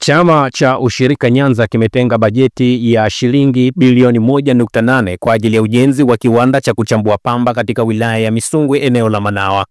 Chama cha ushirika Nyanza kimetenga bajeti ya shilingi bilioni 1.8 kwa ajili ya ujenzi wa kiwanda cha kuchambua pamba katika wilaya ya Misungwi, eneo la Manawa.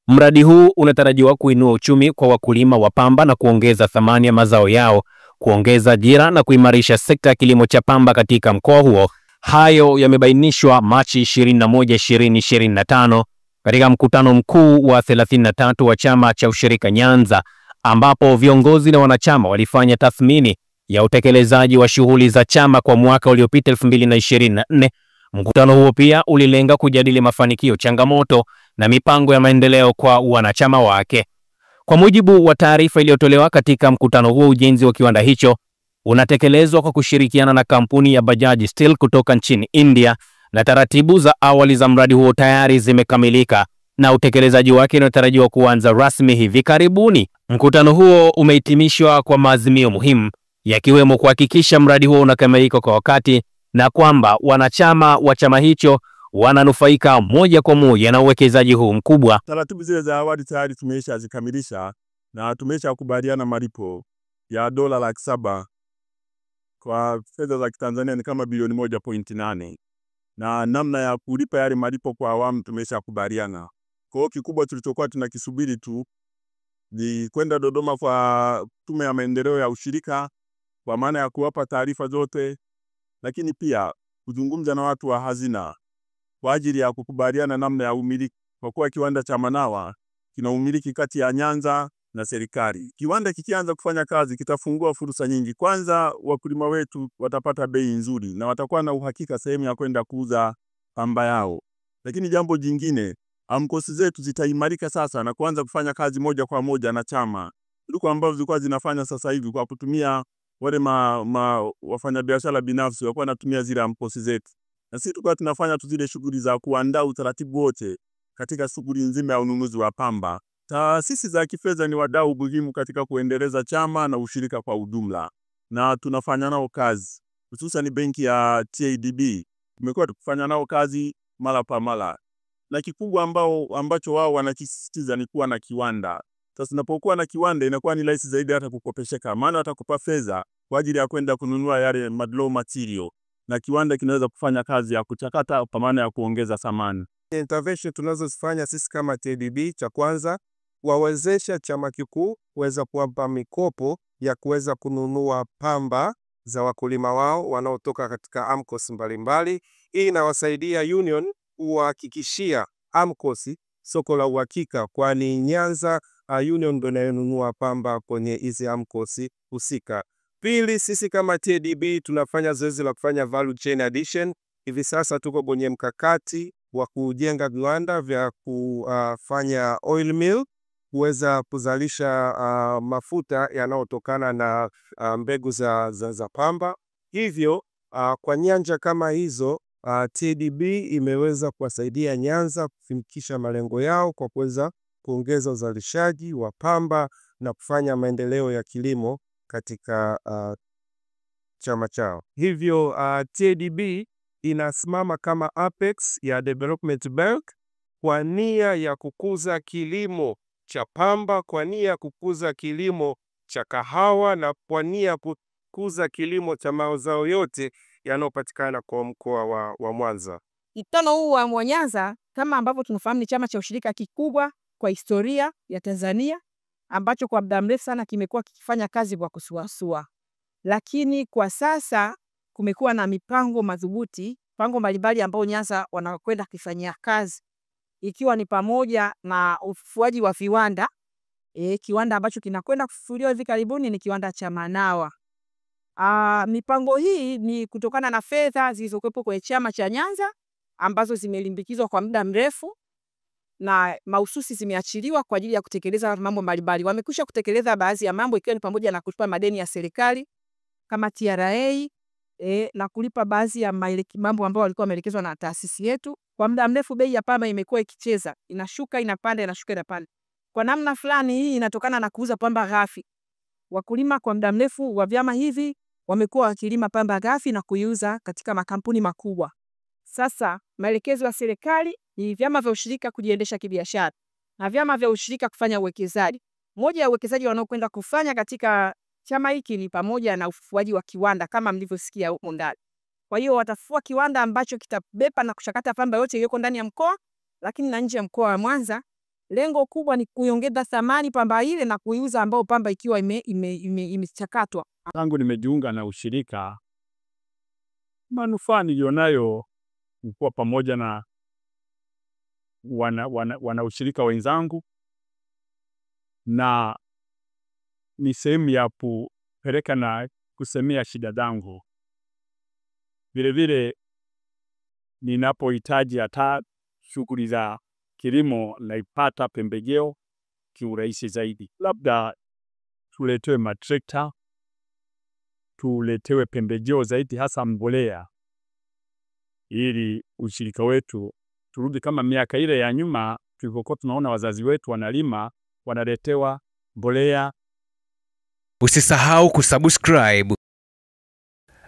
Mradi huu unatarajiwa kuinua uchumi kwa wakulima wa pamba na kuongeza thamani ya mazao yao, kuongeza ajira na kuimarisha sekta ya kilimo cha pamba katika mkoa huo. Hayo yamebainishwa Machi 21, 2025 katika mkutano mkuu wa 33 wa chama cha ushirika Nyanza, ambapo viongozi na wanachama walifanya tathmini ya utekelezaji wa shughuli za chama kwa mwaka uliopita 2024. Mkutano huo pia ulilenga kujadili mafanikio, changamoto na mipango ya maendeleo kwa wanachama wake. Kwa mujibu wa taarifa iliyotolewa katika mkutano huo, ujenzi wa kiwanda hicho unatekelezwa kwa kushirikiana na kampuni ya Bajaj Steel kutoka nchini India, na taratibu za awali za mradi huo tayari zimekamilika na utekelezaji wake unatarajiwa kuanza rasmi hivi karibuni. Mkutano huo umehitimishwa kwa maazimio muhimu, yakiwemo kuhakikisha mradi huo unakamilika kwa wakati na kwamba wanachama wa chama hicho wananufaika moja kwa moja na uwekezaji huu mkubwa. Taratibu zile za awali tayari tumeshazikamilisha na tumeshakubaliana malipo ya dola 700,000 kwa fedha za Kitanzania ni kama bilioni 1.8, na namna ya kulipa yale malipo kwa awamu tumeshakubaliana. Kwa hiyo kikubwa tulichokuwa tunakisubiri tu ni kwenda Dodoma kwa tume ya maendeleo ya ushirika kwa maana ya kuwapa taarifa zote, lakini pia kuzungumza na watu wa hazina kwa ajili ya kukubaliana namna ya umiliki, kwa kuwa kiwanda cha Manawa kina umiliki kati ya Nyanza na serikali. Kiwanda kikianza kufanya kazi kitafungua fursa nyingi. Kwanza, wakulima wetu watapata bei nzuri na watakuwa na uhakika sehemu ya kwenda kuuza pamba yao. Lakini jambo jingine, AMCOS zetu zitaimarika sasa na kuanza kufanya kazi moja kwa moja na chama, ndiko ambao zilikuwa zinafanya sasa hivi kwa kutumia wale wafanyabiashara binafsi walikuwa wanatumia zile AMCOS zetu. Na sisi tulikuwa tunafanya tu zile shughuli za kuandaa utaratibu wote katika shughuli nzima ya ununuzi wa pamba. Taasisi za kifedha ni wadau muhimu katika kuendeleza chama na ushirika kwa ujumla, na tunafanya nao kazi, hususan benki ya TADB tumekuwa tukifanya nao kazi mara kwa mara, na kikubwa ambacho wao wanakisisitiza ni kuwa na kiwanda. Sasa unapokuwa na kiwanda inakuwa ni rahisi zaidi hata kukopesheka, maana watakupa fedha kwa ajili ya kwenda kununua yale raw material, na kiwanda kinaweza kufanya kazi ya kuchakata kwa maana ya kuongeza thamani. Intervention tunazozifanya sisi kama TADB, cha kwanza wawezesha chama kikuu kuweza kuwapa mikopo ya kuweza kununua pamba za wakulima wao wanaotoka katika AMCOS mbalimbali. Hii inawasaidia union kuhakikishia AMCOS soko la uhakika, kwani Nyanza union ndio inayonunua pamba kwenye hizi AMCOS husika. Pili, sisi kama TADB tunafanya zoezi la kufanya value chain addition. Hivi sasa tuko kwenye mkakati wa kujenga viwanda vya kufanya oil mill, kuweza kuzalisha mafuta yanayotokana na mbegu za pamba. Hivyo kwa nyanja kama hizo TADB imeweza kuwasaidia Nyanza kufikisha malengo yao kwa kuweza kuongeza uzalishaji wa pamba na kufanya maendeleo ya kilimo katika chama chao. Hivyo TADB inasimama kama apex ya development bank kwa nia ya kukuza kilimo cha pamba, kwa nia ya kukuza kilimo cha kahawa, na kwa nia ya kukuza kilimo cha mazao yote yanayopatikana kwa mkoa wa Mwanza. Mkutano huu wa Nyanza, kama ambavyo tunafahamu, ni chama cha ushirika kikubwa kwa historia ya Tanzania, ambacho kwa muda mrefu sana kimekuwa kikifanya kazi kwa kusuasua. Lakini kwa sasa kumekuwa na mipango madhubuti, mipango mbalimbali ambayo Nyanza wanakwenda kufanyia kazi, ikiwa ni pamoja na ufufuaji wa viwanda. Kiwanda ambacho kinakwenda kufufuliwa hivi karibuni ni kiwanda cha Manawa. Mipango hii ni kutokana na fedha zilizokuwepo kwenye chama cha Nyanza ambazo zimelimbikizwa kwa muda mrefu na mahususi zimeachiliwa kwa ajili ya kutekeleza mambo mbalimbali. Wamekwisha kutekeleza baadhi ya mambo, ikiwa ni pamoja na kulipa madeni ya serikali kama TRA, na kulipa baadhi ya mambo ambayo walikuwa wameelekezwa na taasisi yetu. Kwa muda mrefu bei ya pamba imekuwa ikicheza, inashuka inapanda, inashuka inapanda. Kwa namna fulani hii inatokana na kuuza pamba ghafi. Wakulima kwa muda mrefu wa vyama hivi wamekuwa wakilima pamba ghafi na kuiuza katika makampuni makubwa. Sasa maelekezo ya serikali ni vyama vya ushirika kujiendesha kibiashara na vyama vya ushirika kufanya uwekezaji. Moja ya uwekezaji wanaokwenda kufanya katika chama hiki ni pamoja na ufufuaji wa kiwanda kama mlivyosikia huko ndani. Kwa hiyo watafufua kiwanda ambacho kitabeba na kuchakata pamba yote iliyoko ndani ya mkoa, lakini na nje ya mkoa wa Mwanza. Lengo kubwa ni kuiongeza thamani pamba ile na kuiuza ambao pamba ikiwa imechakatwa. Tangu nimejiunga na ushirika, manufaa nilionayo ni kuwa pamoja na wana ushirika wenzangu, na ni sehemu ya kupeleka na kusemea shida zangu. Vile vile ninapohitaji hata shughuli za kilimo naipata pembejeo kiurahisi zaidi. Labda tuletewe matrekta, tuletewe pembejeo zaidi, hasa mbolea, ili ushirika wetu turudi kama miaka ile ya nyuma tulivyokuwa tunaona wazazi wetu wanalima wanaletewa mbolea. Usisahau kusubscribe,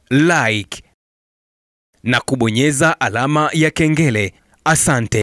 like na kubonyeza alama ya kengele. Asante.